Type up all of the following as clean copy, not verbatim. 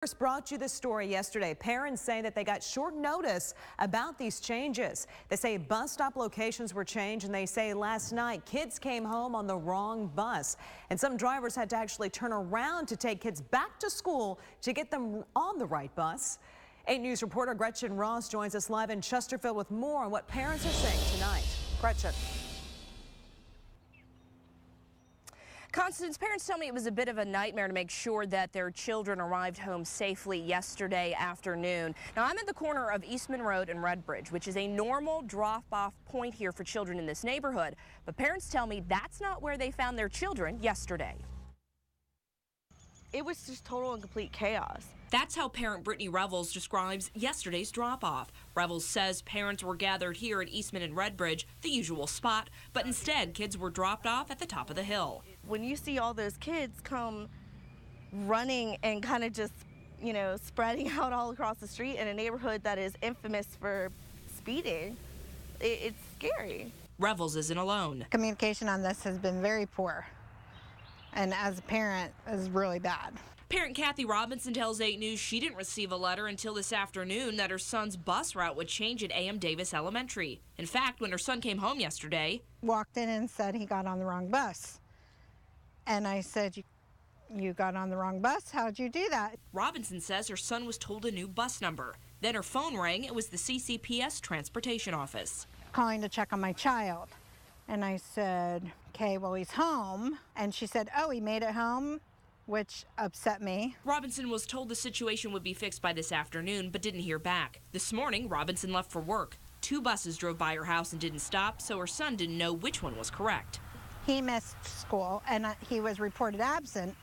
First brought you this story yesterday. Parents say that they got short notice about these changes. They say bus stop locations were changed, and they say last night kids came home on the wrong bus. And some drivers had to actually turn around to take kids back to school to get them on the right bus. 8 News reporter Gretchen Ross joins us live in Chesterfield with more on what parents are saying tonight. Gretchen. Constance, parents tell me it was a bit of a nightmare to make sure that their children arrived home safely yesterday afternoon. Now, I'm at the corner of Eastman Road and Redbridge, which is a normal drop-off point here for children in this neighborhood. But parents tell me that's not where they found their children yesterday. It was just total and complete chaos. That's how parent Brittany Revels describes yesterday's drop-off. Revels says parents were gathered here at Eastman and Redbridge, the usual spot, but instead kids were dropped off at the top of the hill. When you see all those kids come running and kind of just, spreading out all across the street in a neighborhood that is infamous for speeding, it's scary. Revels isn't alone. Communication on this has been very poor, and as a parent, is really bad. Parent Kathy Robinson tells 8 News she didn't receive a letter until this afternoon that her son's bus route would change at A.M. Davis Elementary. In fact, when her son came home yesterday, walked in and said he got on the wrong bus. And I said, you got on the wrong bus? How'd you do that? Robinson says her son was told a new bus number. Then her phone rang. It was the CCPS transportation office. Calling to check on my child. And I said, okay, well, he's home. And she said, oh, he made it home, which upset me. Robinson was told the situation would be fixed by this afternoon, but didn't hear back. This morning, Robinson left for work. 2 buses drove by her house and didn't stop, so her son didn't know which one was correct. He missed school, and he was reported absent.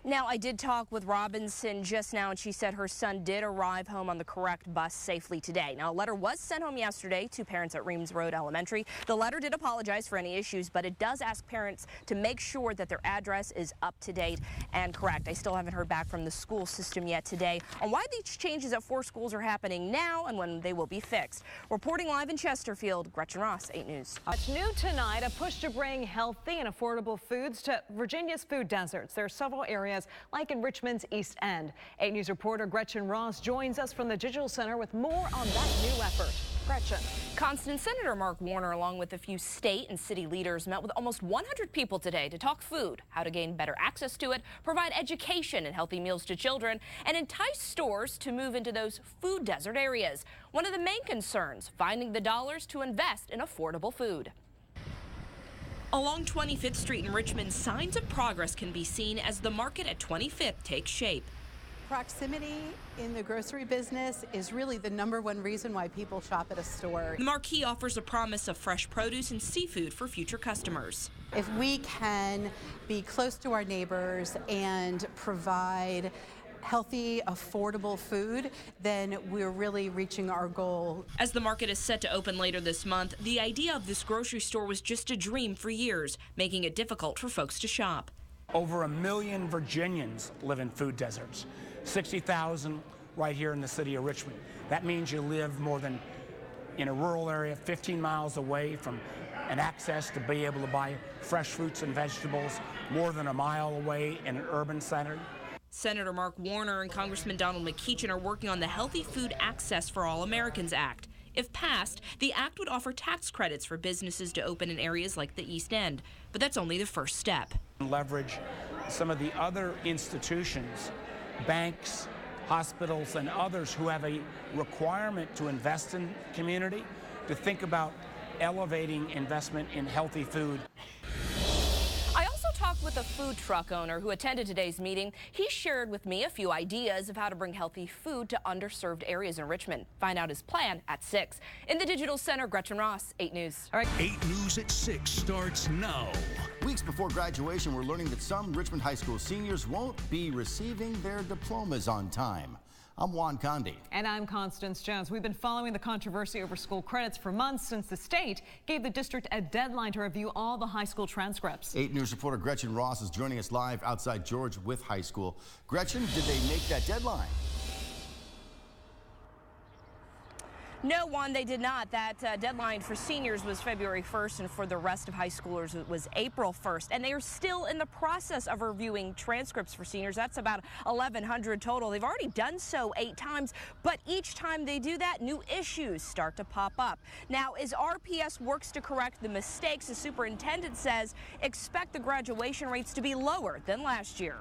Now, I did talk with Robinson just now, and she said her son did arrive home on the correct bus safely today. Now, a letter was sent home yesterday to parents at Reams Road Elementary. The letter did apologize for any issues, but it does ask parents to make sure that their address is up to date and correct. I still haven't heard back from the school system yet today on why these changes at 4 schools are happening now and when they will be fixed. Reporting live in Chesterfield, Gretchen Ross, 8 News. What's new tonight, a push to bring healthy and affordable foods to Virginia's food deserts. There are several areas like in Richmond's East End. 8 News reporter Gretchen Ross joins us from the Digital Center with more on that new effort. Gretchen. Constance, Senator Mark Warner, along with a few state and city leaders, met with almost 100 people today to talk food, how to gain better access to it, provide education and healthy meals to children, and entice stores to move into those food desert areas. One of the main concerns, finding the dollars to invest in affordable food. Along 25th Street in Richmond, signs of progress can be seen as the market at 25th takes shape. Proximity in the grocery business is really the #1 reason why people shop at a store. The marquee offers a promise of fresh produce and seafood for future customers. If we can be close to our neighbors and provide healthy, affordable food, then we're really reaching our goal. As the market is set to open later this month, the idea of this grocery store was just a dream for years, making it difficult for folks to shop. Over 1 million Virginians live in food deserts, 60,000 right here in the city of Richmond. That means you live more than in a rural area, 15 miles away from an access to be able to buy fresh fruits and vegetables, more than a mile away in an urban center. Senator Mark Warner and Congressman Donald McEachin are working on the Healthy Food Access for All Americans Act. If passed, the act would offer tax credits for businesses to open in areas like the East End, but that's only the first step. Leverage some of the other institutions, banks, hospitals, and others who have a requirement to invest in community, to think about elevating investment in healthy food. I also talked with a food truck owner who attended today's meeting. He shared with me a few ideas of how to bring healthy food to underserved areas in Richmond. Find out his plan at 6. In the Digital Center, Gretchen Ross, 8 News. All right. 8 News at 6 starts now. Weeks before graduation, we're learning that some Richmond High School seniors won't be receiving their diplomas on time. I'm Juan Condi. And I'm Constance Jones. We've been following the controversy over school credits for months since the state gave the district a deadline to review all the high school transcripts. 8 News reporter Gretchen Ross is joining us live outside George Wythe High School. Gretchen, did they make that deadline? No, Juan, they did not. That deadline for seniors was February 1st, and for the rest of high schoolers, it was April 1st. And they are still in the process of reviewing transcripts for seniors. That's about 1,100 total. They've already done so 8 times, but each time they do that, new issues start to pop up. Now, as RPS works to correct the mistakes, the superintendent says expect the graduation rates to be lower than last year.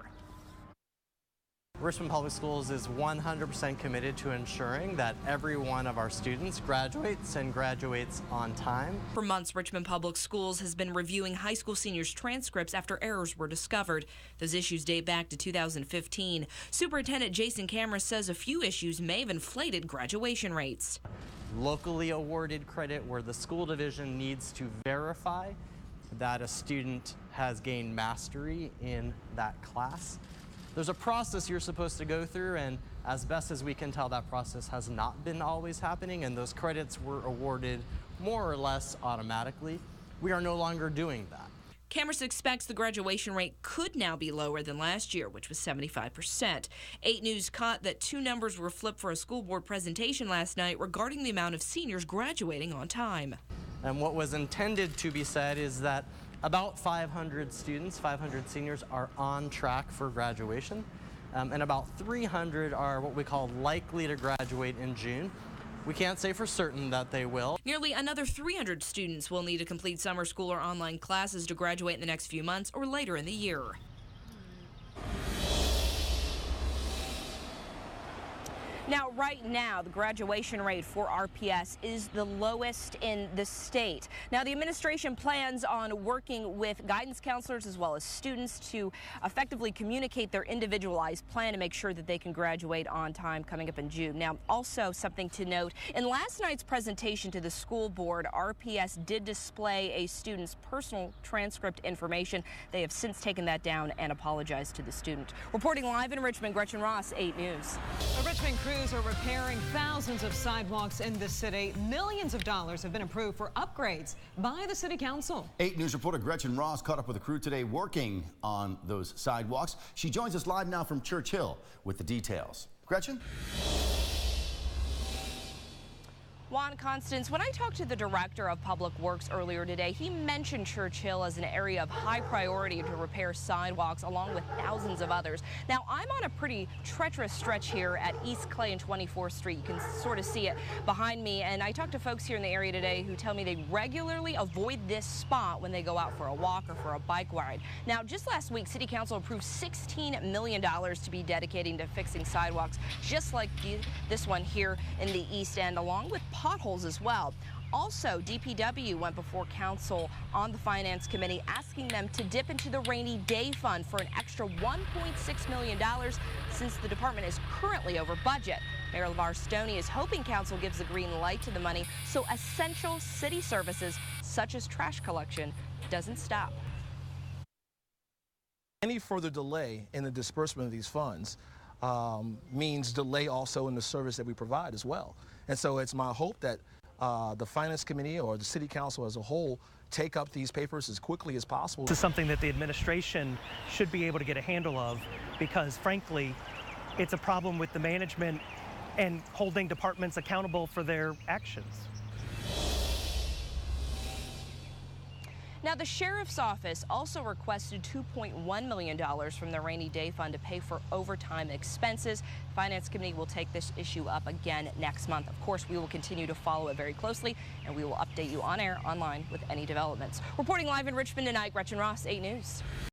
Richmond Public Schools is 100% committed to ensuring that every one of our students graduates and graduates on time. For months, Richmond Public Schools has been reviewing high school seniors' transcripts after errors were discovered. Those issues date back to 2015. Superintendent Jason Cameron says a few issues may have inflated graduation rates. Locally awarded credit where the school division needs to verify that a student has gained mastery in that class. There's a process you're supposed to go through, and as best as we can tell, that process has not been always happening, and those credits were awarded more or less automatically. We are no longer doing that. Cameron expects the graduation rate could now be lower than last year, which was 75%. 8 News caught that 2 numbers were flipped for a school board presentation last night regarding the amount of seniors graduating on time. And what was intended to be said is that about 500 students, 500 seniors are on track for graduation, and about 300 are what we call likely to graduate in June. We can't say for certain that they will. Nearly another 300 students will need to complete summer school or online classes to graduate in the next few months or later in the year. Now, right now, the graduation rate for RPS is the lowest in the state. Now, the administration plans on working with guidance counselors as well as students to effectively communicate their individualized plan to make sure that they can graduate on time coming up in June. Now, also something to note, in last night's presentation to the school board, RPS did display a student's personal transcript information. They have since taken that down and apologized to the student. Reporting live in Richmond, Gretchen Ross, 8 News. The Richmond crews are repairing thousands of sidewalks in the city. Millions of dollars have been approved for upgrades by the city council. 8 News reporter Gretchen Ross caught up with the crew today working on those sidewalks. She joins us live now from Church Hill with the details. Gretchen? Juan, Constance, when I talked to the director of Public Works earlier today, he mentioned Church Hill as an area of high priority to repair sidewalks along with thousands of others. Now, I'm on a pretty treacherous stretch here at East Clay and 24th Street. You can sort of see it behind me, and I talked to folks here in the area today who tell me they regularly avoid this spot when they go out for a walk or for a bike ride. Now, just last week, City Council approved $16 million to be dedicating to fixing sidewalks just like this one here in the East End, along with potholes as well. Also, DPW went before council on the finance committee asking them to dip into the rainy day fund for an extra $1.6 million since the department is currently over budget. Mayor LeVar Stoney is hoping council gives the green light to the money so essential city services such as trash collection doesn't stop. Any further delay in the disbursement of these funds means delay also in the service that we provide as well. And so it's my hope that the Finance Committee or the City Council as a whole take up these papers as quickly as possible. This is something that the administration should be able to get a handle of because, frankly, it's a problem with the management and holding departments accountable for their actions. Now, the sheriff's office also requested $2.1 million from the rainy day fund to pay for overtime expenses. The Finance Committee will take this issue up again next month. Of course, we will continue to follow it very closely, and we will update you on air, online with any developments. Reporting live in Richmond tonight, Gretchen Ross, 8 News.